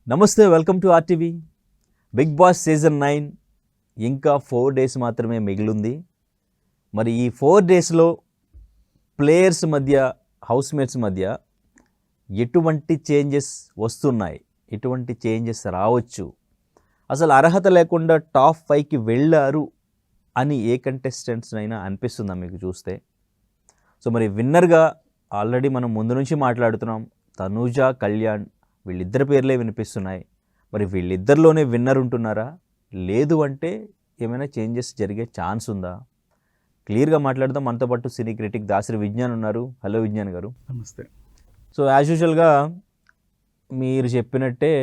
నమస్తే, welcome to RTV. Bigg Boss season 9 ఇంకా 4 days మాత్రమే మిగిలింది. మరి ఈ 4 డేస్లో ప్లేయర్స్ మధ్య, హౌస్మేట్స్ మధ్య ఎటువంటి చేంజెస్ వస్తున్నాయి, ఎటువంటి చేంజెస్ రావచ్చు, అసలు అర్హత లేకుండా టాప్ 5కి వెళ్ళారు అని ఏ కంటెస్టెంట్స్ అయినా అనిపిస్తుందా మీకు చూస్తే? సో మరి విన్నర్గా ఆల్రెడీ మనం ముందు నుంచి మాట్లాడుతున్నాం, తనూజ, కళ్యాణ్ వీళ్ళిద్దరి పేర్లే వినిపిస్తున్నాయి. మరి వీళ్ళిద్దరిలోనే విన్నర్ ఉంటున్నారా, లేదు అంటే ఏమైనా చేంజెస్ జరిగే ఛాన్స్ ఉందా? క్లియర్గా మాట్లాడదాం. మనతో పాటు సినీ క్రిటిక్ దాసరి విజ్ఞాన్ ఉన్నారు. హలో విజ్ఞాన్ గారు. నమస్తే. సో యాజ్ యూజువల్గా మీరు చెప్పినట్టే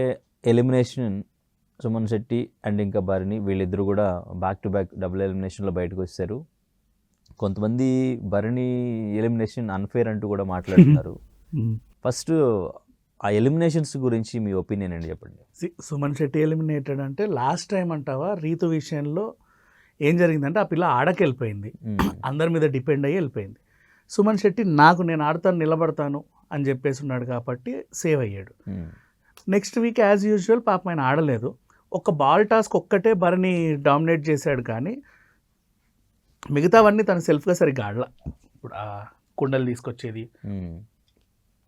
ఎలిమినేషన్ సుమన్ శెట్టి అండ్ ఇంకా భరణి వీళ్ళిద్దరూ కూడా బ్యాక్ టు బ్యాక్ డబుల్ ఎలిమినేషన్లో బయటకు వచ్చారు. కొంతమంది భరణి ఎలిమినేషన్ అన్ఫేర్ అంటూ కూడా మాట్లాడుతున్నారు. ఫస్ట్ ఆ ఎలిమినేషన్స్ గురించి మీ ఒపీనియన్ ఏంటి చెప్పండి. సుమన్ శెట్టి ఎలిమినేటెడ్ అంటే లాస్ట్ టైం అంటావా రీతు విషయంలో ఏం జరిగిందంటే ఆ పిల్ల ఆడకి వెళ్ళిపోయింది, అందరి మీద డిపెండ్ అయ్యి వెళ్ళిపోయింది. సుమన్ శెట్టి నేను ఆడతాను, నిలబడతాను అని చెప్పేసి ఉన్నాడు కాబట్టి సేవ్ అయ్యాడు. నెక్స్ట్ వీక్ యాజ్ యూజువల్ పాపం ఆయన ఆడలేదు. ఒక బాల్ టాస్క్ ఒక్కటే భరణి డామినేట్ చేశాడు, కానీ మిగతావన్నీ తను సెల్ఫ్గా సరిగ్గా ఆడలా. ఇప్పుడు ఆ కుండలు తీసుకొచ్చేది,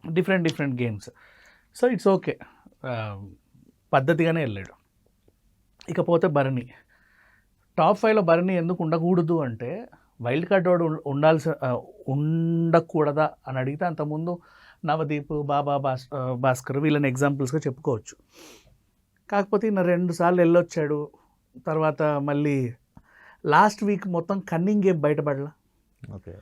different games. So it's okay, పద్ధతిగానే వెళ్ళాడు. ఇకపోతే భరణి టాప్ 5లో భరణి ఎందుకు ఉండకూడదు అంటే, వైల్డ్ కార్డ్ వాడు ఉండకూడదా అని అడిగితే అంతకుముందు నవదీప్, బాబా భాస్కర్ వీళ్ళని ఎగ్జాంపుల్స్గా చెప్పుకోవచ్చు. కాకపోతే ఈయన 2 సార్లు వెళ్ళొచ్చాడు. తర్వాత మళ్ళీ లాస్ట్ వీక్ మొత్తం కన్నింగ్ గేమ్ బయటపడలా, ఓకే,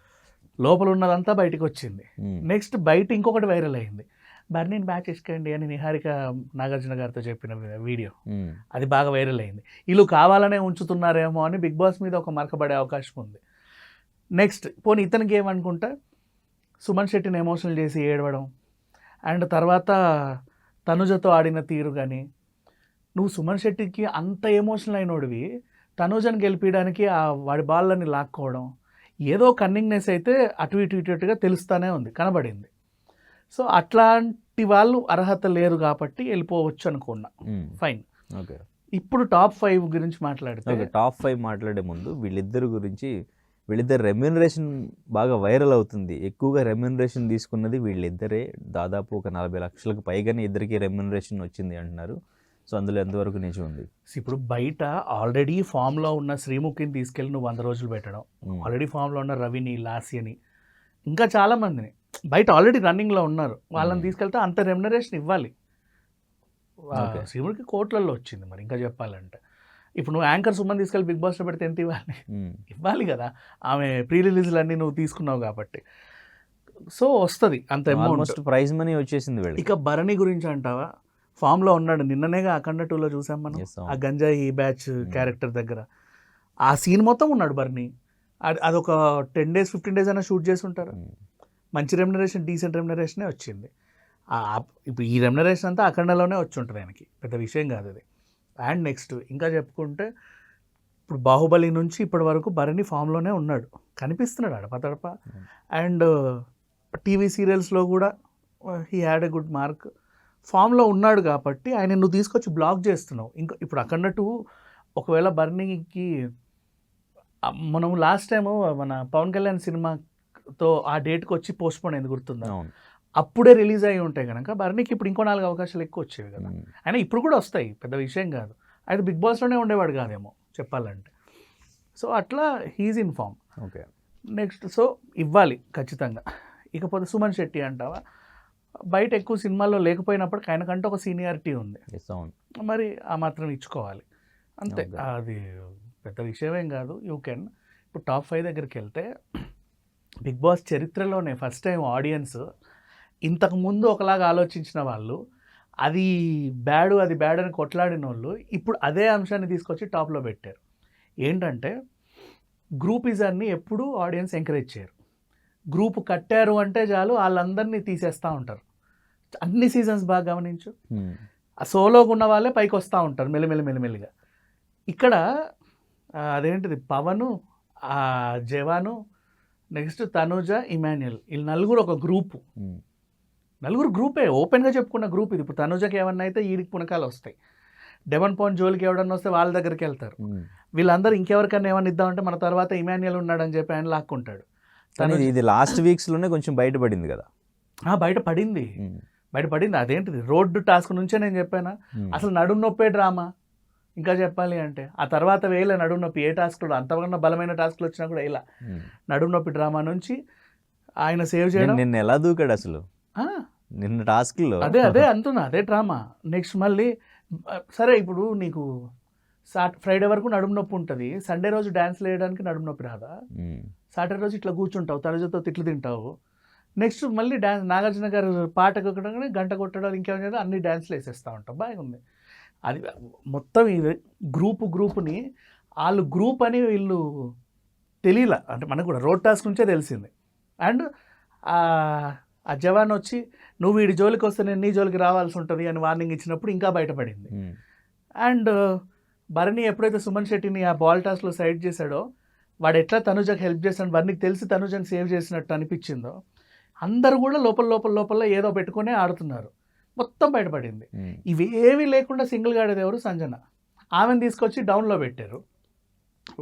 లోపల ఉన్నదంతా బయటకు వచ్చింది. నెక్స్ట్ బయట ఇంకొకటి వైరల్ అయింది, బర్నీని బ్యాచ్ చేసుకోండి అని నిహారిక నాగార్జున గారితో చెప్పిన వీడియో. అది బాగా వైరల్ అయింది. వీళ్ళు కావాలనే ఉంచుతున్నారేమో అని బిగ్ బాస్ మీద ఒక మరకబడే అవకాశం ఉంది. నెక్స్ట్ పోనీ ఇతనికి ఏమనుకుంటా, సుమన్ శెట్టిని ఎమోషనల్ చేసి ఏడవడం, అండ్ తర్వాత తనుజతో ఆడిన తీరు. కానీ నువ్వు సుమన్ శెట్టికి అంత ఎమోషనల్ అయినోడివి, తనుజను గెలిపించడానికి ఆ వాడి బాళ్ళని లాక్కోవడం, ఏదో కన్నింగ్నెస్ అయితే అటు ఇటుగా తెలుస్తూనే ఉంది, కనబడింది. సో అట్లాంటి వాళ్ళు అర్హత లేరు కాబట్టి వెళ్ళిపోవచ్చు అనుకున్నా. ఫైన్. ఓకే, ఇప్పుడు టాప్ 5 గురించి మాట్లాడితే, టాప్ 5 మాట్లాడే ముందు వీళ్ళిద్దరు రెమ్యూనరేషన్ బాగా వైరల్ అవుతుంది. ఎక్కువగా రెమ్యూనరేషన్ తీసుకున్నది వీళ్ళిద్దరే. దాదాపు ఒక 40 లక్షలకు పైగానే ఇద్దరికి రెమ్యూనరేషన్ వచ్చింది అంటున్నారు. సో అందులో ఎంతవరకు నిజం ఉంది? ఇప్పుడు బయట ఆల్రెడీ ఫామ్లో ఉన్న శ్రీముఖిని తీసుకెళ్ళి నువ్వు 100 రోజులు పెట్టడం, ఆల్రెడీ ఫామ్లో ఉన్న రవిని, లాస్యని, ఇంకా చాలామందిని బయట ఆల్రెడీ రన్నింగ్లో ఉన్నారు, వాళ్ళని తీసుకెళ్తే అంత రెమ్యునరేషన్ ఇవ్వాలి. శ్రీముఖికి కోట్లలో వచ్చింది. మరి ఇంకా చెప్పాలంటే ఇప్పుడు నువ్వు యాంకర్ సుమన్ తీసుకెళ్ళి బిగ్ బాస్లో పెడితే ఎంత ఇవ్వాలి? ఇవ్వాలి కదా. ఆమె ప్రీ రిలీజ్లు అన్నీ నువ్వు తీసుకున్నావు కాబట్టి సో వస్తుంది అంత అమౌంట్, ప్రైజ్ మనీ వచ్చేసింది. ఇక భరణి గురించి అంటావా, ఫామ్లో ఉన్నాడు. నిన్ననేగా అఖండ 2లో చూసాం మనం, ఆ గంజాయి బ్యాచ్ క్యారెక్టర్ దగ్గర ఆ సీన్ మొత్తం ఉన్నాడు భరణి. అదొక 10 days 15 days అయినా షూట్ చేసి ఉంటారు. మంచి రెమ్యునరేషన్, డీసెంట్ రెమ్యునరేషనే వచ్చింది. ఇప్పుడు ఈ రెమ్యునరేషన్ అంతా అఖండలోనే వచ్చి ఉంటుంది, ఆయనకి పెద్ద విషయం కాదు అది. అండ్ నెక్స్ట్ ఇంకా చెప్పుకుంటే, ఇప్పుడు బాహుబలి నుంచి ఇప్పటి వరకు భరణి ఫామ్లోనే ఉన్నాడు, కనిపిస్తున్నాడు అడపతడప. అండ్ టీవీ సీరియల్స్లో కూడా he had a good mark, ఫామ్లో ఉన్నాడు కాబట్టి ఆయన నువ్వు తీసుకొచ్చి బ్లాక్ చేస్తున్నావు. ఇంకా ఇప్పుడు అఖండ 2 ఒకవేళ భరణికి మనం లాస్ట్ టైము మన పవన్ కళ్యాణ్ సినిమాతో ఆ డేట్కి వచ్చి పోస్ట్పోన్ అయింది, గుర్తుందా? అప్పుడే రిలీజ్ అయ్యి ఉంటాయి కనుక భరణికి ఇప్పుడు ఇంకో 4 అవకాశాలు ఎక్కువ వచ్చేవి కదా. అయినా ఇప్పుడు కూడా వస్తాయి, పెద్ద విషయం కాదు. అయితే బిగ్ బాస్లోనే ఉండేవాడు కాదేమో చెప్పాలంటే. సో అట్లా he's in form. Okay, next so ఇవ్వాలి ఖచ్చితంగా. ఇకపోతే సుమన్ శెట్టి అంటావా, బయట ఎక్కువ సినిమాల్లో లేకపోయినప్పటికీ ఆయనకంటే ఒక సీనియారిటీ ఉంది, మరి ఆ మాత్రం ఇచ్చుకోవాలి అంతే. అది పెద్ద విషయమేం కాదు. You can. ఇప్పుడు టాప్ 5 దగ్గరికి వెళ్తే, బిగ్ బాస్ చరిత్రలోనే ఫస్ట్ టైం ఆడియన్స్ ఇంతకుముందు ఒకలాగా ఆలోచించిన వాళ్ళు, అది బ్యాడ్ అని కొట్లాడిన వాళ్ళు ఇప్పుడు అదే అంశాన్ని తీసుకొచ్చి టాప్లో పెట్టారు. ఏంటంటే గ్రూపిజాన్ని ఎప్పుడూ ఆడియన్స్ ఎంకరేజ్ చేయరు. గ్రూప్ కట్టారు అంటే చాలు వాళ్ళందరినీ తీసేస్తూ ఉంటారు. అన్ని సీజన్స్ బాగా గమనించు, ఆ సోలోగా ఉన్న వాళ్ళే పైకి వస్తూ ఉంటారు మెల్లిమెల్లిగా. ఇక్కడ అదేంటిది, పవను, జవాను, నెక్స్ట్ తనుజ, ఇమాన్యుయల్, వీళ్ళు నలుగురు ఒక గ్రూపు. నలుగురు గ్రూపే, ఓపెన్గా చెప్పుకున్న గ్రూప్ ఇది. ఇప్పుడు తనుజకి ఏమన్నా అయితే ఈడికి పునకాలు వస్తాయి, డెమన్ పాయింట్ జోలికి ఎవడన్నా వస్తే వాళ్ళ దగ్గరికి వెళ్తారు. వీళ్ళందరూ ఇంకెవరికన్నా ఏమన్నా ఇద్దామంటే మన తర్వాత ఇమాన్యుయల్ ఉన్నాడని చెప్పి ఆయన లాక్కుంటాడు. ఇది లాస్ట్ వీక్స్లోనే కొంచెం బయటపడింది కదా. బయటపడింది. అదేంటిది రోడ్డు టాస్క్ నుంచే నేను చెప్పానా, అసలు నడుము నొప్పే డ్రామా. ఇంకా చెప్పాలి అంటే ఆ తర్వాత వేల నడుము నొప్పి, ఏ టాస్క్లో అంతకన్నా బలమైన టాస్క్లు వచ్చినా కూడా ఇలా నడుము నొప్పి డ్రామా నుంచి ఆయన సేవ్ చేయడం. నిన్న ఎలా దూకాడు అసలు నిన్న టాస్క్లో, అదే అంటున్నా, అదే డ్రామా. నెక్స్ట్ మళ్ళీ సరే ఇప్పుడు నీకు ఫ్రైడే వరకు నడుము నొప్పి ఉంటుంది, సండే రోజు డ్యాన్స్ వేయడానికి నడుము నొప్పి రాదా? సాటర్డే రోజు ఇట్లా కూర్చుంటావు, తనుజతో తిట్లు తింటావు, నెక్స్ట్ మళ్ళీ డ్యాన్స్ నాగార్జున గారు పాట కొట్టడం, గంట కొట్టడం, ఇంకేమైనా అన్ని డ్యాన్స్లు వేసేస్తూ ఉంటాం. బాగుంది. అది మొత్తం ఈ గ్రూపుని వాళ్ళు గ్రూప్ అని వీళ్ళు తెలియలా, అంటే మనకు కూడా రోడ్ టాస్క్ నుంచే తెలిసింది. అండ్ ఆ జవాన్ వచ్చి నువ్వు వీడి జోలికి వస్తే నేను నీ జోలికి రావాల్సి ఉంటుంది అని వార్నింగ్ ఇచ్చినప్పుడు ఇంకా బయటపడింది. అండ్ భరణి ఎప్పుడైతే సుమన్ శెట్టిని ఆ బాల్ టాస్క్లో సైడ్ చేశాడో, వాడు ఎట్లా తనుజకి హెల్ప్ చేశాడు, భరణికి తెలిసి తనుజని సేవ్ చేసినట్టు అనిపించిందో, అందరూ కూడా లోపల ఏదో పెట్టుకునే ఆడుతున్నారు. మొత్తం బయటపడింది. ఇవేవి లేకుండా సింగిల్గా ఆడేది ఎవరు? సంజన. ఆమెను తీసుకొచ్చి డౌన్లో పెట్టారు.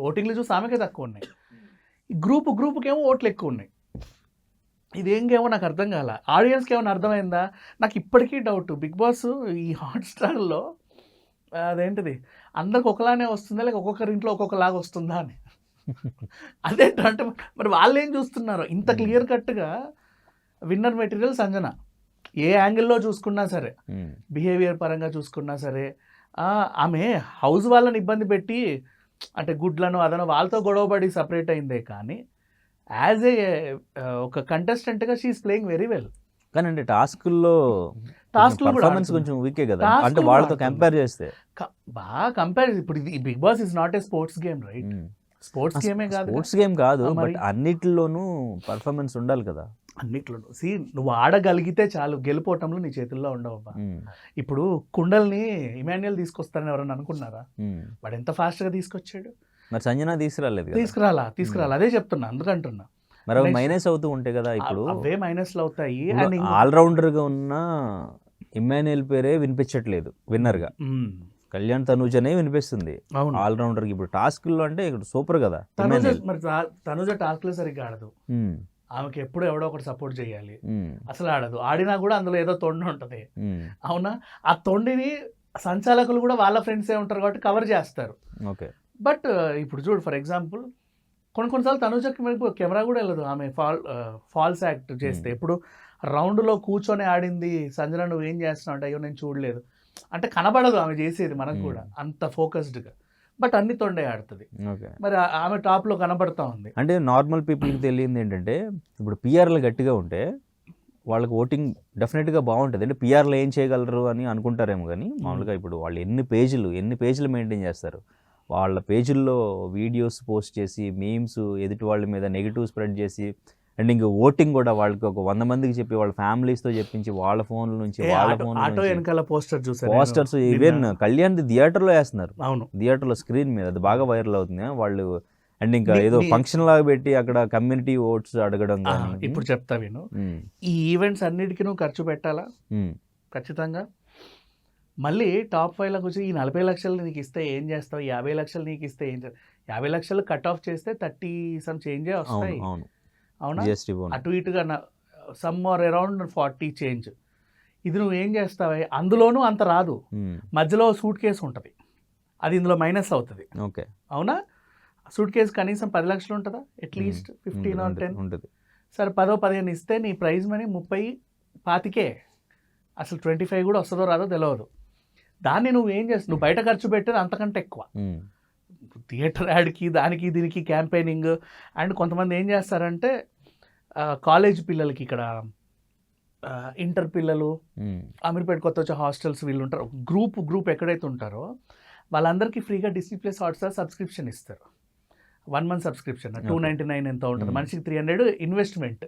ఓటింగ్లు చూసి ఆమెకే తక్కువ ఉన్నాయి, గ్రూపుకేమో ఓట్లు ఎక్కువ ఉన్నాయి. ఇదేంకేమో నాకు అర్థం కాల. ఆడియన్స్కి ఏమైనా అర్థమైందా? నాకు ఇప్పటికీ డౌట్. బిగ్ బాస్ ఈ హాట్స్టార్లో అదేంటిది అందరికి ఒకలానే వస్తుందా, లేక ఒక్కొక్కరి ఇంట్లో ఒక్కొక్కలాగా వస్తుందా అని. అదేంటంటే మరి వాళ్ళు ఏం చూస్తున్నారు? ఇంత క్లియర్ కట్గా విన్నర్ మెటీరియల్ సంజన. ఏ యాంగిల్లో చూసుకున్నా సరే, బిహేవియర్ పరంగా చూసుకున్నా సరే, ఆమె హౌస్ వాళ్ళని ఇబ్బంది పెట్టి అంటే గుడ్లను అదనో వాళ్ళతో గొడవపడి సపరేట్ అయిందే కానీ యాజ్ ఏ ఒక కంటెస్టెంట్గా షీఈస్ ప్లేయింగ్ వెరీ వెల్. కానీ అంటే టాస్క్లో పర్ఫార్మెన్స్ కొంచెం వీకే కదా, అంటే వాళ్ళతో కంపేర్ చేస్తే బాగా కంపేర్. ఇప్పుడు ఇది big boss is not a sports game, right? Sports గేమే కాదు, స్పోర్ట్స్ గేమ్ కాదు, బట్ అన్నిటిలోనూ పర్ఫార్మెన్స్ ఉండాలి కదా. అన్నిట్లోనూ నువ్వు ఆడగలిగితే చాలు, గెలిపోవటంలో నీ చేతుల్లో ఉండవబ్బా. ఇప్పుడు కుండల్ని ఇమాన్యుయల్ తీసుకొస్తారని ఎవరన్నా అనుకున్నారా? వాడు ఎంత ఫాస్ట్గా తీసుకొచ్చాడు. మరి సంజన తీసుకురాలా అదే చెప్తున్నా, అందుకంటున్నా. మరి మైనస్ అవుతూ ఉంటాయి కదా, ఇప్పుడు అవే మైనస్లు అవుతాయి. ఆల్రౌండర్గా ఉన్న ఇమాన్యుయల్ పేరే వినిపించట్లేదు విన్నర్గా, కళ్యాణ్ తనూజ్ అనే వినిపిస్తుంది ఆల్రౌండర్కి. ఇప్పుడు టాస్క్లో అంటే ఇక్కడ సూపర్ కదా. మరి తనూజ టాస్క్లో సరిగ్గా ఆడదు, ఆమెకి ఎప్పుడు ఎవడో ఒకటి సపోర్ట్ చేయాలి, అసలు ఆడదు. ఆడినా కూడా అందులో ఏదో తొండి ఉంటుంది, అవునా? ఆ తొండిని సంచాలకులు కూడా వాళ్ళ ఫ్రెండ్సే ఉంటారు కాబట్టి కవర్ చేస్తారు. ఓకే, బట్ ఇప్పుడు చూడు, ఫర్ ఎగ్జాంపుల్ కొన్నిసార్లు తనుజకి మనకు కెమెరా కూడా వెళ్ళదు, ఆమె ఫాల్స్ యాక్ట్ చేస్తే. ఇప్పుడు రౌండ్లో కూర్చొని ఆడింది సంజన, నువ్వు ఏం చేస్తున్నావు అంటే అయ్యో నేను చూడలేదు అంటే కనబడదు ఆమె చేసేది మనకు కూడా అంత ఫోకస్డ్గా. బట్ అన్ని తొండే ఆడుతుంది. మరి ఆమె టాప్లో కనబడతా ఉంది. అంటే నార్మల్ పీపుల్కి తెలియంది ఏంటంటే, ఇప్పుడు పిఆర్లు గట్టిగా ఉంటే వాళ్ళకి ఓటింగ్ డెఫినెట్గా బాగుంటుంది. అంటే పిఆర్లు ఏం చేయగలరు అని అనుకుంటారేమో, కానీ మామూలుగా ఇప్పుడు వాళ్ళు ఎన్ని పేజీలు మెయింటైన్ చేస్తారు. వాళ్ళ పేజీల్లో వీడియోస్ పోస్ట్ చేసి, మీమ్స్ ఎదుటి వాళ్ళ మీద నెగిటివ్ స్ప్రెడ్ చేసి, అండ్ ఇంకా ఓటింగ్ కూడా వాళ్ళకి ఒక 100 మందికి చెప్పి వాళ్ళ ఫ్యామిలీస్తో చెప్పించి వాళ్ళ ఫోన్ల నుంచి పోస్టర్స్ ఈవెన్ కళ్యాణ్ థియేటర్లో వేస్తున్నారు. అవును, థియేటర్లో స్క్రీన్ మీద అది బాగా వైరల్ అవుతుంది వాళ్ళు. అండ్ ఇంకా ఏదో ఫంక్షన్ లాగా పెట్టి అక్కడ కమ్యూనిటీ ఓట్స్ అడగడం. ఇప్పుడు చెప్తా విను, ఈ ఈవెంట్స్ అన్నిటికీ నువ్వు ఖర్చు పెట్టాలా ఖచ్చితంగా. మళ్ళీ టాప్ 5లోకి వచ్చి ఈ 40 లక్షలు నీకు ఇస్తే ఏం చేస్తావు, 50 లక్షలు నీకు ఇస్తే ఏం చేస్తావు? 50 లక్షలు కట్ ఆఫ్ చేస్తే 30 some చేంజే వస్తాయి, అవునా? అటు ఇటుగా సమ్ ఆర్ అరౌండ్ 40 చేంజ్. ఇది నువ్వు ఏం చేస్తావు? అందులోనూ అంత రాదు, మధ్యలో సూట్ కేసు ఉంటుంది, అది ఇందులో మైనస్ అవుతుంది. ఓకే, అవునా? సూట్ కేసు కనీసం 10 లక్షలు ఉంటుందా, అట్లీస్ట్ 15 or 10 ఉంటుంది. సరే 10-15 ఇస్తే నీ ప్రైజ్ మనీ 30-25, అసలు 25 కూడా వస్తుందో రాదో తెలియదు. దాన్ని నువ్వు ఏం చేస్తావు? నువ్వు బయట ఖర్చు పెట్టేది అంతకంటే ఎక్కువ, థియేటర్ యాడ్కి దానికి దీనికి క్యాంపెయినింగ్. అండ్ కొంతమంది ఏం చేస్తారంటే కాలేజ్ పిల్లలకి, ఇక్కడ ఇంటర్ పిల్లలు, అమీర్పేట కొత్త వచ్చే హాస్టల్స్ వీళ్ళు ఉంటారు, గ్రూప్ ఎక్కడైతే ఉంటారో వాళ్ళందరికీ ఫ్రీగా Disney+ Hotstar సబ్స్క్రిప్షన్ ఇస్తారు. 1 month సబ్స్క్రిప్షన్ 299 ఎంత ఉంటుంది, మనిషికి 300 ఇన్వెస్ట్మెంట్.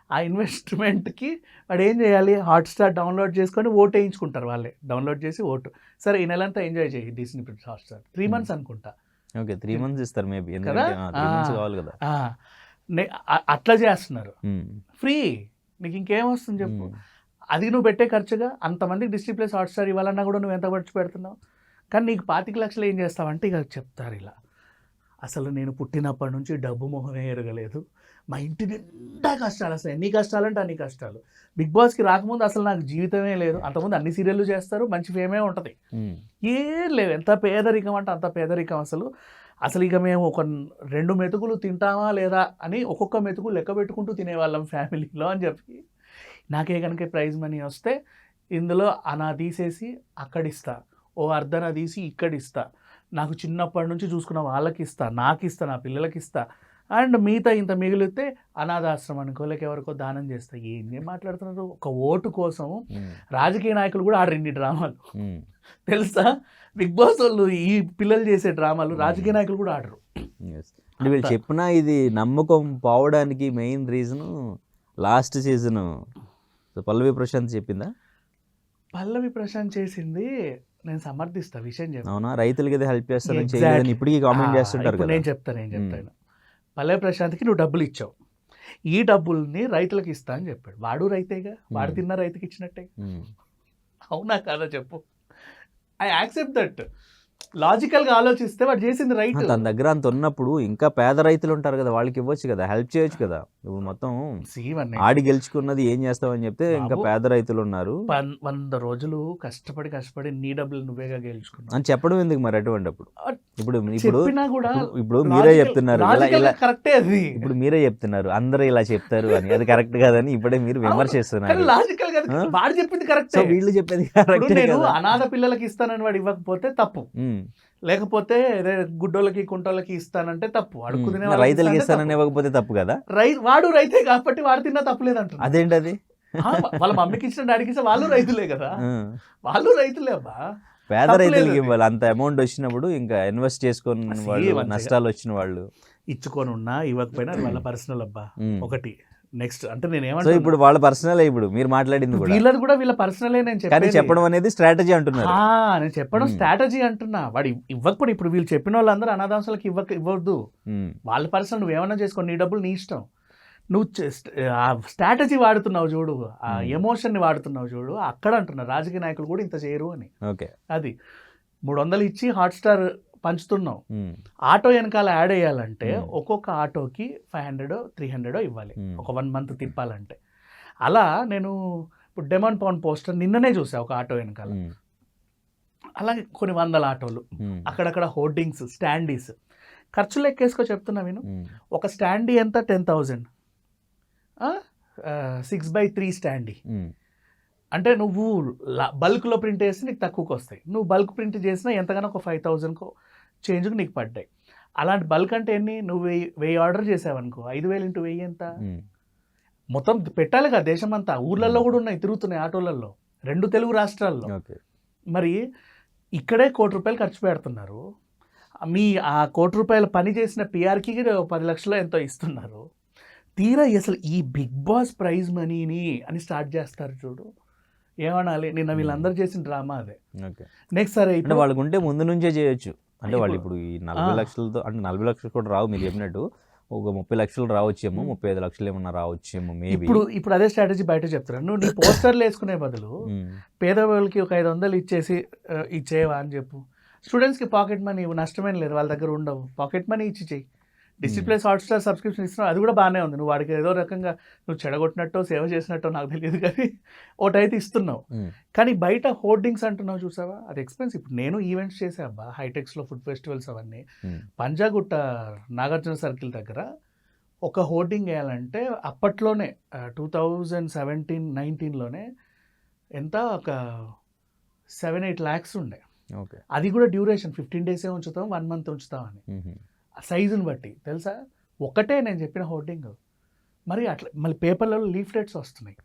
ఆ ఇన్వెస్ట్మెంట్కి వాడు ఏం చేయాలి? హాట్స్టార్ డౌన్లోడ్ చేసుకొని ఓటు వేయించుకుంటారు వాళ్ళే, డౌన్లోడ్ చేసి ఓటు. సరే ఈ నెలంతా ఎంజాయ్ చేయి Disney+ Hotstar 3 months అనుకుంటా. ఓకే, 3 months ఇస్తారు మేబీ కదా, కావాలి కదా. అట్లా చేస్తున్నారు ఫ్రీ. నీకు ఇంకేం వస్తుంది చెప్పు? అది నువ్వు పెట్టే ఖర్చుగా. అంతమందికి డిస్ట్రిక్ట్ ప్లేస్ హాట్స్టార్ ఇవ్వాలన్నా కూడా నువ్వు ఎంత ఖర్చు పెడుతున్నావు? కానీ నీకు 25 లక్షలు ఏం చేస్తావంటే ఇక చెప్తారు ఇలా, అసలు నేను పుట్టినప్పటి నుంచి డబ్బు మొహమే ఎరగలేదు, మా ఇంటి నిండా కష్టాలు, అసలు ఎన్ని కష్టాలు అంటే అన్ని కష్టాలు. బిగ్ బాస్కి రాకముందు అసలు నాకు జీవితమే లేదు, అంతకుముందు అన్ని సీరియళ్ళు చేస్తారు, మంచి ఫేమే ఉంటుంది, ఏం లేవు. ఎంత పేదరికం అంటే అంత పేదరికం. అసలు ఇక మేము ఒక 2 మెతుకులు తింటామా లేదా అని ఒక్కొక్క మెతుకు లెక్క పెట్టుకుంటూ తినేవాళ్ళం ఫ్యామిలీలో అని చెప్పి. నాకే కనుక ప్రైజ్ మనీ వస్తే ఇందులో అనా తీసేసి అక్కడిస్తా, ఓ అర్ధన తీసి ఇక్కడిస్తా, నాకు చిన్నప్పటి నుంచి చూసుకున్న వాళ్ళకి ఇస్తా, నాకు ఇస్తా, నా పిల్లలకి ఇస్తా, అండ్ మిగతా ఇంత మిగిలితే అనాథాశ్రమానికో లేక ఎవరికో దానం చేస్తా. ఏం మాట్లాడుతున్నారు? ఒక ఓటు కోసం రాజకీయ నాయకులు కూడా ఆడరు ఇన్ని డ్రామాలు, తెలుసా? బిగ్ బాస్ వాళ్ళు ఈ పిల్లలు చేసే డ్రామాలు రాజకీయ నాయకులు కూడా ఆడరు. అంటే వీళ్ళు చెప్పిన ఇది నమ్మకం పోవడానికి మెయిన్ రీజన్ లాస్ట్ సీజన్ పల్లవి ప్రశాంత్ చెప్పిందా? పల్లవి ప్రశాంత్ చేసింది నేను సమర్థిస్తా, విషయం చెప్తాను. అవునా, రైతులకి అయితే హెల్ప్ చేస్తారని చేయలేదని ఇప్పటికీ కామెంట్ చేస్తుంటారు కదా. నేను చెప్తాను. పల్లవి ప్రశాంత్కి నువ్వు డబ్బులు ఇచ్చావు, ఈ డబ్బుల్ని రైతులకు ఇస్తా అని చెప్పాడు. వాడు రైతేగా, వాడు తిన్న రైతుకి ఇచ్చినట్టే. అవునా కాదా చెప్పు? I accept that. లాజికల్గా ఆలోచిస్తే వాడు చేసింది రైట్. తన దగ్గర అంత ఉన్నప్పుడు ఇంకా పేద రైతులు ఉంటారు కదా, వాళ్ళకి ఇవ్వచ్చు కదా, హెల్ప్ చేయొచ్చు కదా. ఇప్పుడు మొత్తం ఆడి గెలుచుకున్నది ఏం చేస్తావని చెప్తే ఇంకా పేద రైతులు ఉన్నారు. 100 రోజులు కష్టపడి నీ డబ్బులు నువ్వేగా గెలుచుకున్నావు అని చెప్పడం ఎందుకు మరి అటువంటిప్పుడు? ఇప్పుడు మీరే చెప్తున్నారు కరెక్టే అది. ఇప్పుడు మీరే చెప్తున్నారు అందరూ ఇలా చెప్తారు అని, అది కరెక్ట్ కాదని ఇప్పుడే మీరు విమర్శిస్తున్నారు. లాజికల్ గా వాడు చెప్పింది కరెక్ట్, వీళ్ళు చెప్పేది నేను అనాథ పిల్లలకి ఇస్తానని వాడు ఇవ్వకపోతే తప్పు, లేకపోతే గుడ్డోళ్ళకి కుంటోళ్ళకి ఇస్తానంటే తప్పు, అడుక్కునే రైతులకి ఇస్తానని ఇవ్వకపోతే తప్పు కదా. వాడు రైతే కాబట్టి వాడు తిన్నా తప్పులేదంట. అదేంటి అది? వాళ్ళ మమ్మీకి ఇచ్చిన డాడీకి ఇస్తే వాళ్ళు రైతులే కదా, వాళ్ళు రైతులే అబ్బా. పేద రైతులకి ఇవ్వాలి. అంత అమౌంట్ వచ్చినప్పుడు ఇంకా ఇన్వెస్ట్ చేసుకొని వాళ్ళు, నష్టాలు వచ్చిన వాళ్ళు ఇచ్చుకొని ఉన్నా ఇవ్వకపోయినా వాళ్ళ పర్సనల్ అబ్బా. ఒకటి నెక్స్ట్ అంటే నేను ఏమంటా, ఇప్పుడు వాళ్ళ పర్సనల్, ఇప్పుడు మీరు మాట్లాడింది వీళ్ళది కూడా వీళ్ళ పర్సనలే. నేను చెప్పడం అనేది స్ట్రాటజీ అంటున్నారు. నేను చెప్పడం స్ట్రాటజీ అంటున్నా. వాడు ఇవ్వకపోతే ఇప్పుడు వీళ్ళు చెప్పిన వాళ్ళందరూ అనాథాంశాలకు ఇవ్వద్దు, వాళ్ళ పర్సనల్ నువ్వు ఏమన్నా చేసుకో, నీ డబ్బులు నీ ఇష్టం. నువ్వు ఆ స్ట్రాటజీ వాడుతున్నావు చూడు, ఆ ఎమోషన్ని వాడుతున్నావు చూడు, అక్కడ అంటున్నా రాజకీయ నాయకులు కూడా ఇంత చేయరు అని. అది 300 ఇచ్చి హాట్స్టార్ పంచుతున్నావు, ఆటో వెనకాల యాడ్ అయ్యాలంటే ఒక్కొక్క ఆటోకి 500 300 ఇవ్వాలి ఒక 1 month తిప్పాలంటే. అలా నేను ఇప్పుడు డెమాన్ పవన్ పోస్టర్ నిన్ననే చూసా ఒక ఆటో వెనకాల, అలాగే కొన్ని 100 ఆటోలు, అక్కడక్కడ హోర్డింగ్స్, స్టాండీస్. ఖర్చులు ఎక్కేసుకో చెప్తున్నా నేను. ఒక స్టాండీ ఎంత 10,000, 6x3 స్టాండీ అంటే నువ్వు బల్క్లో ప్రింట్ చేస్తే నీకు తక్కువకి వస్తాయి. నువ్వు బల్క్ ప్రింట్ చేసినా ఎంతగానో ఒక 5,000 చేంజ్కి నీకు పడ్డాయి. అలాంటి బల్క్ అంటే ఎన్ని, నువ్వు 1000 ఆర్డర్ చేసావనుకో, 5,000 × 1000 ఎంత? మొత్తం పెట్టాలి కదా దేశం అంతా. ఊర్లలో కూడా ఉన్నాయి, తిరుగుతున్నాయి ఆటోలలో 2 తెలుగు రాష్ట్రాల్లో. మరి ఇక్కడే ₹1,00,00,000 ఖర్చు పెడుతున్నారు. మీ ఆ ₹1,00,00,000 పని చేసిన పిఆర్కి 10 లక్షలు ఎంతో ఇస్తున్నారు. తీరా అసలు ఈ బిగ్ బాస్ ప్రైజ్ మనీని అని స్టార్ట్ చేస్తారు చూడు, ఏమనాలి? నిన్న వీళ్ళందరూ చేసిన డ్రామా అదే. నెక్స్ట్ సరే ఇప్పుడు వాళ్ళకు ఉంటే ముందు నుంచే చేయొచ్చు. అంటే వాళ్ళు ఇప్పుడు ఈ 40 లక్షలతో, అంటే 40 లక్షలు కూడా రావు మీరు చెప్పినట్టు, ఒక 30 లక్షలు రావచ్చేమో, 35 లక్షలు ఏమన్నా రావచ్చేమో మేబీ. ఇప్పుడు అదే స్ట్రాటజీ బయట చెప్తున్నాను. నువ్వు నీ పోస్టర్లు వేసుకునే బదులు పేదవాళ్ళకి ఒక 500 ఇచ్చేసి ఇచ్చేవా అని చెప్పు. స్టూడెంట్స్కి పాకెట్ మనీ నష్టమేం లేదు, వాళ్ళ దగ్గర ఉండవు, పాకెట్ మనీ ఇచ్చి చెయ్యి. డిస్ట్రిక్ట్ ప్లేస్ హాట్స్టార్ సబ్స్క్రిప్షన్ ఇస్తున్నావు, అది కూడా బాగానే ఉంది. నువ్వు వాడికి ఏదో రకంగా నువ్వు చెడగొట్టినట్టో సేవ చేసినట్టో నాకు తెలియదు, కానీ ఒకటైతే ఇస్తున్నావు. కానీ బయట హోర్డింగ్స్ అంటున్నావు చూసావా, అది ఎక్స్పెన్సివ్. ఇప్పుడు నేను ఈవెంట్స్ చేసా అబ్బా, హైటెక్స్లో ఫుడ్ ఫెస్టివల్స్ అవన్నీ. పంజాగుట్ట నాగార్జున సర్కిల్ దగ్గర ఒక హోర్డింగ్ వేయాలంటే అప్పట్లోనే 2017-19లోనే ఎంత ఒక 7-8 lakhs ఉండే. అది కూడా డ్యూరేషన్ 15 days ఉంచుతాం, 1 month ఉంచుతామని, సైజుని బట్టి తెలుసా. ఒకటే నేను చెప్పిన హోర్డింగ్. మరి అట్లా మళ్ళీ పేపర్లలో లీఫ్లెట్స్ వస్తున్నాయి,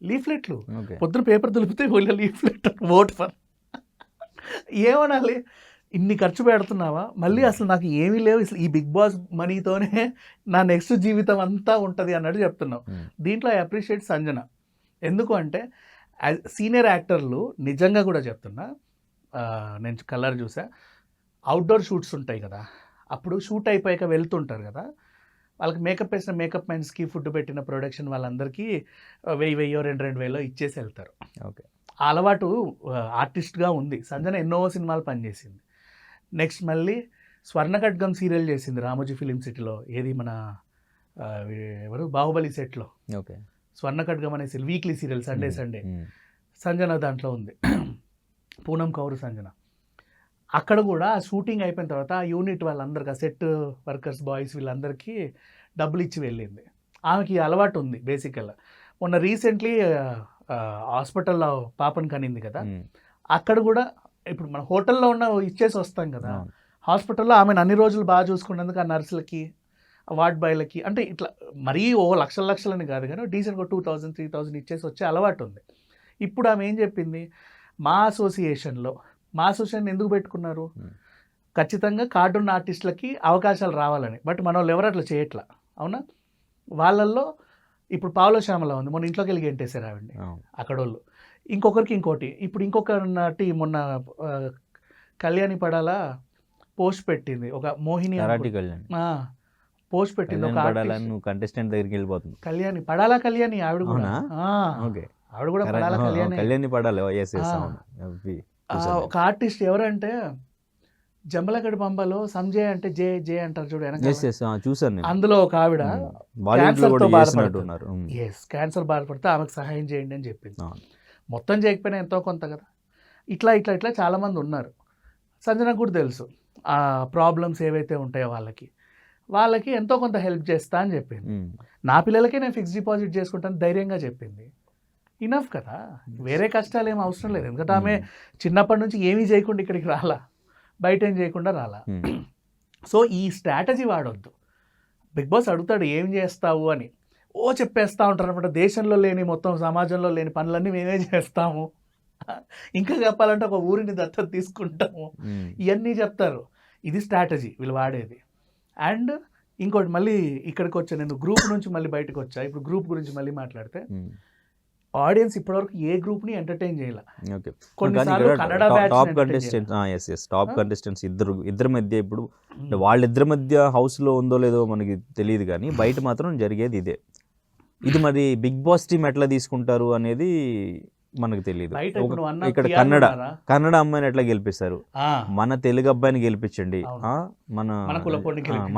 లీఫ్లెట్లు పొద్దున పేపర్ దులిపితే వీళ్ళ లీఫ్లెట్ ఓట్ ఫర్. ఏమనాలి? ఇన్ని ఖర్చు పెడుతున్నావా? మళ్ళీ అసలు నాకు ఏమీ లేవు, అసలు ఈ బిగ్ బాస్ మనీతోనే నా నెక్స్ట్ జీవితం అంతా ఉంటుంది అన్నట్టు చెప్తున్నావు. దీంట్లో ఐ అప్రిషియేట్ సంజన. ఎందుకు అంటే సీనియర్ యాక్టర్లు నిజంగా కూడా చెప్తున్నా, నేను కలర్ చూసా, అవుట్డోర్ షూట్స్ ఉంటాయి కదా, అప్పుడు షూట్ అయిపోయాక వెళ్తుంటారు కదా, వాళ్ళకి మేకప్ వేసిన మేకప్ మ్యాన్స్కి ఫుడ్ పెట్టిన ప్రొడక్షన్ వాళ్ళందరికీ 1000 2,000 ఇచ్చేసి వెళ్తారు. ఓకే. ఆ అలవాటు ఆర్టిస్ట్గా ఉంది. సంజన ఎన్నో సినిమాలు పనిచేసింది. నెక్స్ట్ మళ్ళీ స్వర్ణఖడ్గం సీరియల్ చేసింది రామోజీ ఫిలిం సిటీలో. ఏది మన ఎవరు బాహుబలి సెట్లో ఓకే. స్వర్ణఖడ్గం అనే వీక్లీ సీరియల్ సండే సంజన దాంట్లో ఉంది. పూనం కౌరు సంజన. అక్కడ కూడా షూటింగ్ అయిపోయిన తర్వాత ఆ యూనిట్ వాళ్ళందరికీ ఆ సెట్ వర్కర్స్ బాయ్స్ వీళ్ళందరికీ డబ్బులు ఇచ్చి వెళ్ళింది. ఆమెకి అలవాటు ఉంది బేసికల్గా. మొన్న రీసెంట్లీ హాస్పిటల్లో పాపను కనింది కదా, అక్కడ కూడా ఇప్పుడు మన హోటల్లో ఉన్న ఇచ్చేసి వస్తాం కదా, హాస్పిటల్లో ఆమెను అన్ని రోజులు బాగా చూసుకున్నందుకు ఆ నర్సులకి వార్డ్ బాయ్లకి అంటే ఇట్లా మరీ లక్షలని కాదు కానీ డీసెంట్గా 2,000 3,000 ఇచ్చేసి వచ్చే అలవాటు ఉంది. ఇప్పుడు ఆమె ఏం చెప్పింది, మా అసోసియేషన్ ఎందుకు పెట్టుకున్నారు, ఖచ్చితంగా కార్టూన్ ఆర్టిస్టులకి అవకాశాలు రావాలని. బట్ మన వాళ్ళు ఎవరు అట్లా చేయట్లా, అవునా? వాళ్ళల్లో ఇప్పుడు పావుల శ్యామల ఉంది, మొన్న ఇంట్లోకి వెళ్ళి గెంటేశారు ఆవిడ్ని అక్కడ వాళ్ళు. ఇంకొకటి ఇప్పుడు ఇంకొక నటి మొన్న కళ్యాణి పడాల పోస్ట్ పెట్టింది, ఒక మోహిని పోస్ట్ పెట్టింది ఒక కంటెస్టెంట్ దగ్గరికి వెళ్ళిపోతుంది. కళ్యాణి ఆవిడ కూడా ఆవిడ కూడా కళ్యాణి పడాలి. ఒక ఆర్టిస్ట్ ఎవరంటే జంబలగడ్డ పంబలో సంజయ్ అంటే జే అంటారు చూడు, చూసాను. అందులో ఒక ఆవిడ క్యాన్సర్ బాధపడితే ఆమెకు సహాయం చేయండి అని చెప్పింది. మొత్తం చేయకపోయినా ఎంతో కొంత కదా. ఇట్లా చాలా మంది ఉన్నారు. సంజనకు కూడా తెలుసు ఆ ప్రాబ్లమ్స్ ఏవైతే ఉంటాయో వాళ్ళకి ఎంతో కొంత హెల్ప్ చేస్తా అని చెప్పింది. నా పిల్లలకే నేను ఫిక్స్డ్ డిపాజిట్ చేసుకుంటాను ధైర్యంగా చెప్పింది. ఇనఫ్ కదా, వేరే కష్టాలు ఏం అవసరం లేదు. ఎందుకంటే ఆమె చిన్నప్పటి నుంచి ఏమీ చేయకుండా ఇక్కడికి రాలా, బయట ఏం చేయకుండా రాలా. సో ఈ స్ట్రాటజీ వాడొద్దు. బిగ్ బాస్ అడుగుతాడు ఏం చేస్తావు అని, చెప్పేస్తూ ఉంటారు అనమాట. దేశంలో లేని మొత్తం సమాజంలో లేని పనులన్నీ మేమే చేస్తాము, ఇంకా చెప్పాలంటే ఒక ఊరిని దత్తత తీసుకుంటాము, ఇవన్నీ చెప్తారు. ఇది స్ట్రాటజీ వీళ్ళు వాడేది. అండ్ ఇంకోటి మళ్ళీ ఇక్కడికి వచ్చా నేను, గ్రూప్ నుంచి మళ్ళీ బయటకు వచ్చా. ఇప్పుడు గ్రూప్ గురించి మళ్ళీ మాట్లాడితే ఆడియన్స్ ఇప్పటివరకు ఏ గ్రూప్ ని ఎంటర్టైన్ చేయాలి. టాప్ కంటెస్టెంట్స్ ఇద్దరి మధ్య ఇప్పుడు వాళ్ళిద్దరి మధ్య హౌస్ లో ఉందో లేదో మనకి తెలియదు కానీ బయట మాత్రం జరిగేది ఇదే. ఇది మరి బిగ్ బాస్ టీమ్ ఎట్లా తీసుకుంటారు అనేది మనకు తెలియదు. ఇక్కడ కన్నడ అమ్మాయిని ఎట్లా గెలిపిస్తారు, మన తెలుగు అబ్బాయిని గెలిపించండి,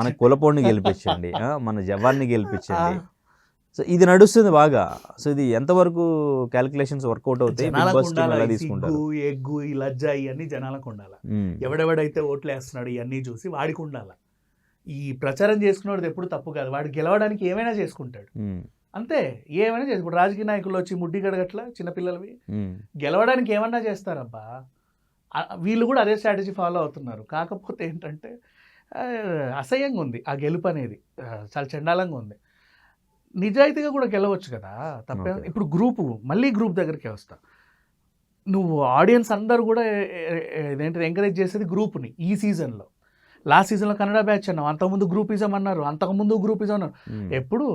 మన కులపోడిని గెలిపించండి, మన జవాన్ని గెలిపించండి. సో ఇది నడుస్తుంది బాగా. సో ఇది ఎంతవరకు క్యాలిక్యులేషన్స్ వర్కౌట్ అవుతాయి, ఎగ్గు ఈ లజ్జ ఇవన్నీ జనాలకు ఉండాలి. ఎవడెవడైతే ఓట్లు వేస్తున్నాడు ఇవన్నీ చూసి వాడికి ఉండాలి. ఈ ప్రచారం చేసుకున్నాడు ఎప్పుడు తప్పు కాదు, వాడు గెలవడానికి ఏమైనా చేసుకుంటాడు అంతే. ఏమైనా చేసుకుంటాడు. రాజకీయ నాయకులు వచ్చి ముడ్డి గడగట్ల చిన్నపిల్లలవి గెలవడానికి ఏమన్నా చేస్తారబ్బా. వీళ్ళు కూడా అదే స్ట్రాటజీ ఫాలో అవుతున్నారు. కాకపోతే ఏంటంటే అసహ్యంగా ఉంది ఆ గెలుపు అనేది, చాలా చండాలంగా ఉంది. నిజాయితీగా కూడా గెలవచ్చు కదా, తప్పే. ఇప్పుడు మళ్ళీ గ్రూప్ దగ్గరికి వస్తా. నువ్వు ఆడియన్స్ అందరూ కూడా ఏంటంటే ఎంకరేజ్ చేసేది గ్రూప్ని. ఈ సీజన్లో లాస్ట్ సీజన్లో కన్నడ బ్యాచ్ అన్నావు, అంతకుముందు గ్రూపిజం అన్నారు, అంతకుముందు గ్రూపిజం అన్నారు. ఎప్పుడు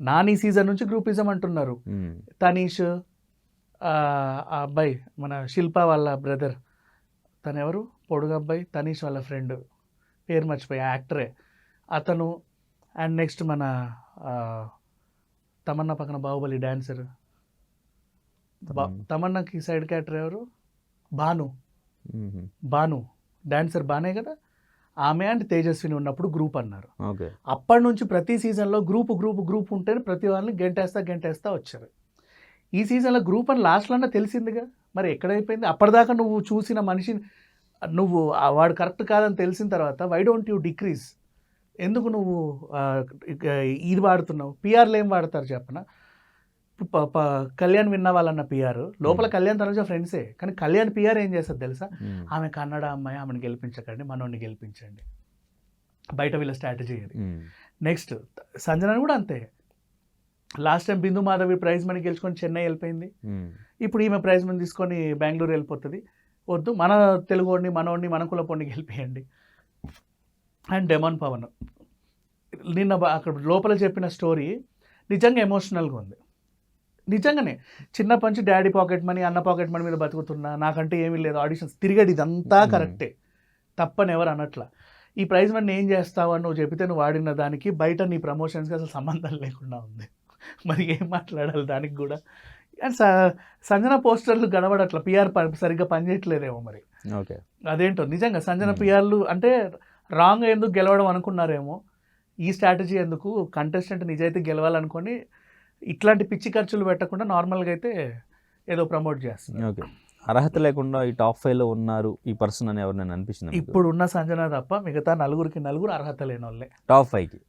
నాని సీజన్ నుంచి గ్రూపిజం అంటున్నారు. తనీష్ ఆ అబ్బాయి మన శిల్ప వాళ్ళ బ్రదర్, తను ఎవరు పొడుగు అబ్బాయి, తనీష్ వాళ్ళ ఫ్రెండ్, పేరు మర్చిపోయి యాక్టరే అతను. అండ్ నెక్స్ట్ మన తమన్నా పక్కన బాహుబలి డాన్సర్, తమన్నాకి సైడ్ క్యారెక్టర్ ఎవరు, భాను డాన్సర్ బానే కదా. ఆమె అండ్ తేజస్విని ఉన్నప్పుడు గ్రూప్ అన్నారు. అప్పటి నుంచి ప్రతి సీజన్లో గ్రూప్ ఉంటేనే ప్రతి వాళ్ళని గంటేస్తా వచ్చారు. ఈ సీజన్లో గ్రూప్ అని లాస్ట్లో తెలిసిందిగా, మరి ఎక్కడైపోయింది? అప్పటిదాకా నువ్వు చూసిన మనిషిని నువ్వు వాడు కరెక్ట్ కాదని తెలిసిన తర్వాత వై డోంట్ యూ డిక్రీజ్? ఎందుకు నువ్వు ఇది వాడుతున్నావు? పిఆర్లు ఏం వాడతారు చెప్పనా? కళ్యాణ్ విన్న వాళ్ళన్న పిఆర్ లోపల కళ్యాణ్ తనుజ ఫ్రెండ్సే, కానీ కళ్యాణ్ పిఆర్ ఏం చేస్తుంది తెలుసా? ఆమె కన్నడ అమ్మాయి, ఆమెను గెలిపించకండి, మనోడిని గెలిపించండి. బయట వీళ్ళ స్ట్రాటజీ ఇది. నెక్స్ట్ సంజన కూడా అంతే. లాస్ట్ టైం బిందు మాధవి ప్రైజ్ మనీ గెలుచుకొని చెన్నై వెళ్ళిపోయింది. ఇప్పుడు ఈమె ప్రైజ్ మనీ తీసుకొని బెంగళూరు వెళ్ళిపోతుంది. వద్దు, మన తెలుగుని మనోడిని మన కులపోడిని గెలిపేయండి. అండ్ డెమన్ పవన్ నిన్న అక్కడ లోపల చెప్పిన స్టోరీ నిజంగా ఎమోషనల్గా ఉంది. నిజంగానే చిన్నప్పటి నుంచి డాడీ పాకెట్ మనీ, అన్న పాకెట్ మనీ మీద బతుకుతున్నా, నాకంటే ఏమీ లేదు, ఆడిషన్స్ తిరిగాడు, ఇదంతా కరెక్టే, తప్పని ఎవరు అనట్లా. ఈ ప్రైజ్ మనీ ఏం చేస్తావు అని నువ్వు చెబితే నువ్వు వాడిన దానికి బయట నీ ప్రమోషన్స్కి అసలు సంబంధం లేకుండా ఉంది. మరి ఏం మాట్లాడాలి దానికి కూడా. అండ్ సంజన పోస్టర్లు గడవడట్ల, పిఆర్ సరిగ్గా పనిచేయట్లేదేమో మరి. ఓకే, అదేంటో నిజంగా సంజన పిఆర్లు అంటే రాంగ్ ఎందుకు గెలవడం అనుకున్నారేమో, ఈ స్ట్రాటజీ ఎందుకు, కంటెస్టెంట్ నిజాయితీ గెలవాలనుకొని ఇట్లాంటి పిచ్చి ఖర్చులు పెట్టకుండా నార్మల్గా అయితే ఏదో ప్రమోట్ చేస్తున్నారు. ఓకే. అర్హత లేకుండా ఈ టాప్ 5లో ఉన్నారు ఈ పర్సన్ అని ఎవరు నేను అనిపించింది? ఇప్పుడు ఉన్న సంజన తప్ప మిగతా నలుగురు అర్హత లేని వాళ్ళే. టాప్ 5కి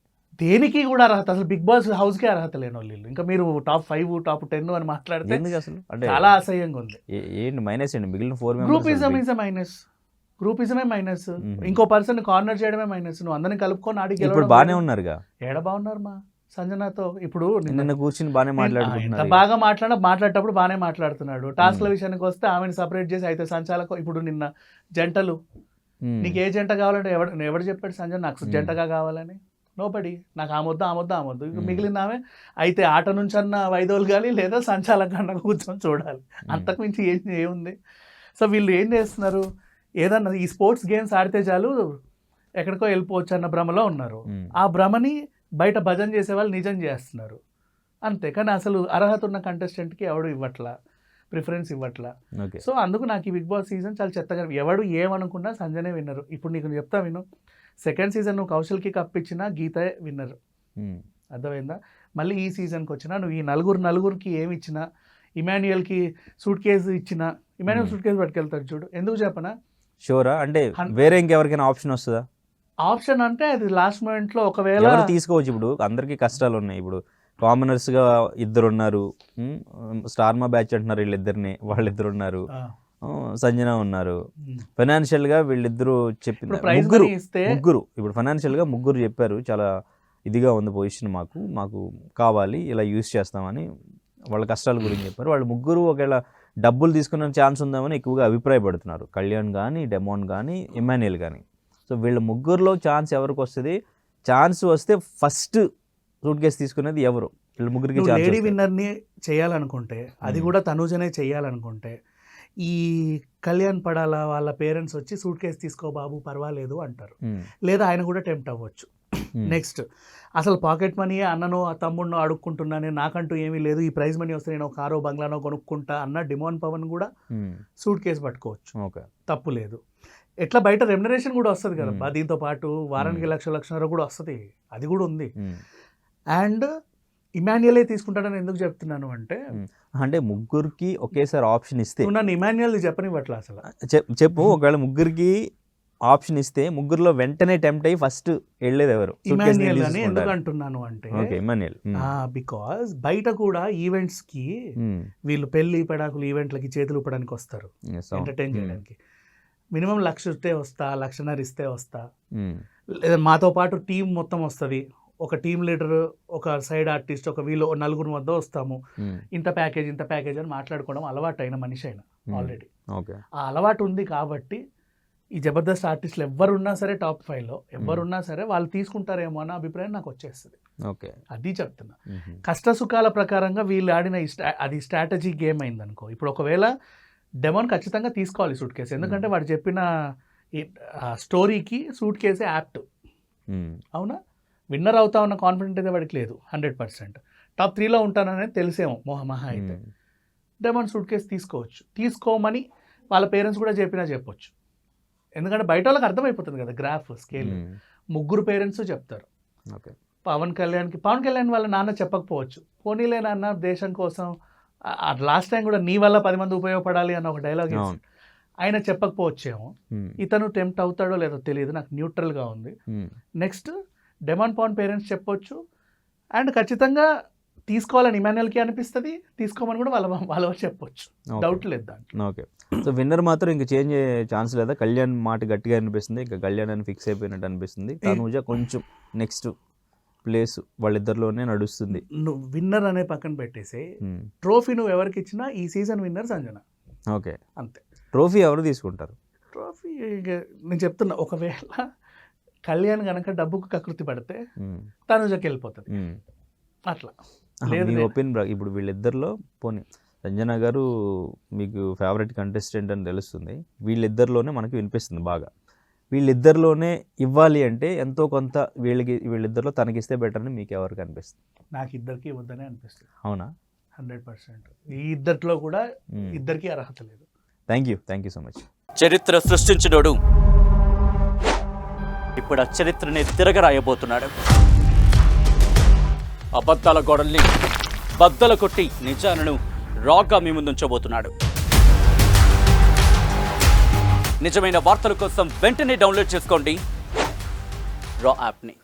దేనికి కూడా అర్హత, అసలు బిగ్ బాస్ హౌస్కే అర్హత లేని వాళ్ళు వీళ్ళు. ఇంకా మీరు టాప్ 5 టాప్ 10 అని మాట్లాడితే ఎందుకు అసలు? అంటే చాలా అసహ్యంగా ఉంది. ఏంటి మైనస్ ఏంటి? మిగిలిన 4 మెంబర్స్ గ్రూపిజమే మైనస్. ఇంకో పర్సన్ కార్నర్ చేయడమే మైనస్. నువ్వు అందరిని కలుపుకొని ఆడి ఇప్పుడు బాగానే ఉన్నారుగా. ఏడ బాగున్నారు మా సంజనతో? ఇప్పుడు నిన్న కూర్చుని బాగానే మాట్లాడుకుంటున్నారు. బాగా మాట్లాడేటప్పుడు బాగానే మాట్లాడుతున్నాడు. టాస్క్ల విషయానికి వస్తే ఆమెను సపరేట్ చేసి అయితే సంచాలకం. ఇప్పుడు నిన్న జంటలు, నీకు ఏ జంట కావాలంటే ఎవడు చెప్పాడు సంజన నాకు జంటగా కావాలని? నోబడి. నాకు ఆమొద్దు. మిగిలిన ఆమె అయితే ఆట నుంచి అన్న వైదోలు కానీ లేదా సంచాలకన్నా కూర్చొని చూడాలి. అంతకుమించి ఏముంది? సో వీళ్ళు ఏం చేస్తున్నారు, ఏదన్నా ఈ స్పోర్ట్స్ గేమ్స్ ఆడితే చాలు ఎక్కడికో వెళ్ళిపోవచ్చు అన్న భ్రమలో ఉన్నారు. ఆ భ్రమని బయట భజన చేసే వాళ్ళు నిజం చేస్తున్నారు అంతే. కానీ అసలు అర్హత ఉన్న కంటెస్టెంట్కి ఎవడు ఇవ్వట్లా, ప్రిఫరెన్స్ ఇవ్వట్లా. సో అందుకు నాకు ఈ బిగ్ బాస్ సీజన్ చాలా చెత్తగా, ఎవడు ఏమనుకున్నా సంజనే విన్నరు. ఇప్పుడు నీకు చెప్తా విను, సెకండ్ సీజన్ నువ్వు కౌశల్కి కప్పించినా గీతే విన్నరు, అర్థమైందా? మళ్ళీ ఈ సీజన్కి వచ్చినా నువ్వు ఈ నలుగురికి ఏమి ఇచ్చినా, ఇమాన్యుయల్కి సూట్ కేసు ఇచ్చినా, ఇమాన్యుయల్ సూట్ కేసు పట్టుకెళ్తాడు చూడు, ఎందుకు చెప్పనా? షూరా? అంటే వేరే ఇంకెవరికైనా ఆప్షన్ వస్తుందా? ఆప్షన్ అంటే అది లాస్ట్ మూమెంట్లో ఒకవేళ తీసుకోవచ్చు. ఇప్పుడు అందరికీ కష్టాలు ఉన్నాయి. ఇప్పుడు కామనర్స్గా 2 ఉన్నారు, స్టార్మా బ్యాచ్ అంటున్నారు వీళ్ళిద్దరిని, వాళ్ళిద్దరు ఉన్నారు, సంజన ఉన్నారు. ఫైనాన్షియల్గా వీళ్ళిద్దరూ చెప్పిన ముగ్గురు ఇప్పుడు ఫైనాన్షియల్గా ముగ్గురు చెప్పారు చాలా ఇదిగా ఉంది పొజిషన్, మాకు కావాలి, ఇలా యూజ్ చేస్తామని వాళ్ళ కష్టాల గురించి చెప్పారు. వాళ్ళు ముగ్గురు ఒకవేళ డబ్బులు తీసుకునే ఛాన్స్ ఉందామని ఎక్కువగా అభిప్రాయపడుతున్నారు. కళ్యాణ్ కానీ, డెమోన్ కానీ, ఇమాన్యుయల్ కానీ. సో వీళ్ళ ముగ్గురులో ఛాన్స్ ఎవరికి వస్తుంది? ఛాన్స్ వస్తే ఫస్ట్ సూట్ కేసు తీసుకునేది ఎవరు? వీళ్ళ ముగ్గురికి లేడీ విన్నర్ని చేయాలనుకుంటే, అది కూడా తనూజనే చేయాలనుకుంటే, ఈ కళ్యాణ్ పడాల వాళ్ళ పేరెంట్స్ వచ్చి సూట్ కేసు తీసుకో బాబు పర్వాలేదు అంటారు, లేదా ఆయన కూడా టెంప్ట్ అవ్వచ్చు. నెక్స్ట్ అసలు పాకెట్ మనీ అన్ననో తమ్ముడినో అడుక్కుంటున్నానే, నాకంటూ ఏమీ లేదు, ఈ ప్రైజ్ మనీ వస్తే నేను కారో బంగ్లానో కొనుక్కుంటా అన్న డిమోన్ పవన్ కూడా సూట్ కేసు పట్టుకోవచ్చు, తప్పు లేదు. ఎట్లా బయట రెమ్యునరేషన్ కూడా వస్తుంది కదా దీంతో పాటు, వారానికి లక్షన్నర కూడా వస్తుంది, అది కూడా ఉంది. అండ్ ఇమాన్యుయలే తీసుకుంటాడని ఎందుకు చెప్తున్నాను అంటే ముగ్గురికి ఒకేసారి ఆప్షన్ ఇస్తే, నన్ను ఇమాన్యుయల్ చెప్పనివ్వట్లా అసలు. చెప్పు, ఒకవేళ ముగ్గురికి ఆప్షన్ ఇస్తే ముగ్గురులో వెంటనే టెంప్ట్ అయ్యి ఫస్ట్ వెళ్ళేది ఎవరు? ఇమాన్యుయల్ అని ఎందుకు అంటున్నాను అంటే, బికాస్ బయట కూడా ఈవెంట్స్ కి వీళ్ళు పెళ్లి పెడాకులు ఈవెంట్లకి చేతులు ఊపడానికి వస్తారు, ఎంటర్టైన్ చేయడానికి. మినిమం 1,00,000 ఇస్తే వస్తా, 1,50,000 ఇస్తే వస్తా, లేదా మాతో పాటు టీం మొత్తం వస్తుంది, ఒక టీం లీడర్, ఒక సైడ్ ఆర్టిస్ట్, ఒక వీళ్ళు 4 వద్ద వస్తాము, ఇంత ప్యాకేజ్ అని మాట్లాడుకోవడం అలవాటు అయిన మనిషి అయినా ఆల్రెడీ. ఆ అలవాటు ఉంది కాబట్టి ఈ జబర్దస్త్ ఆర్టిస్టులు ఎవరున్నా సరే, టాప్ 5లో ఎవరున్నా సరే వాళ్ళు తీసుకుంటారేమో అన్న అభిప్రాయం నాకు వచ్చేస్తుంది. అది చెప్తున్నా. కష్ట సుఖాల ప్రకారంగా వీళ్ళు ఆడిన అది స్ట్రాటజీ గేమ్ అయింది అనుకో. ఇప్పుడు ఒకవేళ డెమోన్ ఖచ్చితంగా తీసుకోవాలి సూట్ కేసు, ఎందుకంటే వాడు చెప్పిన స్టోరీకి సూట్ కేసే యాప్ట్. అవునా? విన్నర్ అవుతా ఉన్న కాన్ఫిడెంట్ అయితే వాడికి లేదు 100%. టాప్ 3లో ఉంటాననేది తెలిసేమో మహా అయితే. డెమోన్ సూట్ కేసు తీసుకోమని వాళ్ళ పేరెంట్స్ కూడా చెప్పొచ్చు, ఎందుకంటే బయట వాళ్ళకి అర్థమైపోతుంది కదా గ్రాఫ్ స్కేల్. ముగ్గురు పేరెంట్స్ చెప్తారు. పవన్ కళ్యాణ్ వాళ్ళ నాన్న చెప్పకపోవచ్చు, పోనీలే నాన్న దేశం కోసం, లాస్ట్ టైం కూడా నీ వల్ల 10 మంది ఉపయోగపడాలి అన్న ఒక డైలాగ్ ఆయన చెప్పకపోవచ్చేమో. ఇతను టెంప్ట్ అవుతాడో లేదో తెలియదు, నాకు న్యూట్రల్గా ఉంది. నెక్స్ట్ డెమాన్ పవన్ పేరెంట్స్ చెప్పొచ్చు, అండ్ ఖచ్చితంగా తీసుకోవాలని ఇమాన్యుయల్కి అనిపిస్తుంది, తీసుకోమని కూడా వాళ్ళ చెప్పొచ్చు, డౌట్ లేదు దాంట్లో. ఓకే. సో విన్నర్ మాత్రం ఇంకా చేంజ్ అయ్యే ఛాన్స్ లేదా? కళ్యాణ్ మాట గట్టిగా అనిపిస్తుంది, ఇంకా కళ్యాణ్ అని ఫిక్స్ అయిపోయినట్టు అనిపిస్తుంది. తనూజ కొంచెం నెక్స్ట్ ప్లేస్ వాళ్ళిద్దరిలోనే నడుస్తుంది. నువ్వు విన్నర్ అనే పక్కన పెట్టేసి ట్రోఫీ నువ్వు ఎవరికి ఇచ్చినా ఈ సీజన్ విన్నర్ సంజన. ఓకే, అంతే. ట్రోఫీ ఎవరు తీసుకుంటారు? ట్రోఫీ నేను చెప్తున్నా, ఒకవేళ కళ్యాణ్ కనుక డబ్బుకు కకృతి పడితే తనుజకి వెళ్ళిపోతుంది అట్లా. మీ ఒపీనియన్ ఇప్పుడు వీళ్ళిద్దరిలో పోనీ సంజన గారు మీకు ఫేవరెట్ కంటెస్టెంట్ అని తెలుస్తుంది, వీళ్ళిద్దరిలోనే మనకి వినిపిస్తుంది బాగా. వీళ్ళిద్దరిలోనే ఇవ్వాలి అంటే ఎంతో కొంత వీళ్ళిద్దరిలో తనకిస్తే బెటర్ అని మీకు ఎవరికి అనిపిస్తుంది? నాకు ఇద్దరికి వద్దనే అనిపిస్తుంది. అవునా? 100%. ఈ ఇద్దరిలో కూడా ఇద్దరికి అర్హత లేదు. Thank you so much. చరిత్ర సృష్టించినోడు ఇప్పుడు ఆ చరిత్రని తిరగరాయబోతున్నాడు. అబద్ధాల గోడల్ని బద్దల కొట్టి నిజాలను రాగా మీ ముందుంచబోతున్నాడు. నిజమైన వార్తల కోసం వెంటనే డౌన్లోడ్ చేసుకోండి రా యాప్ని.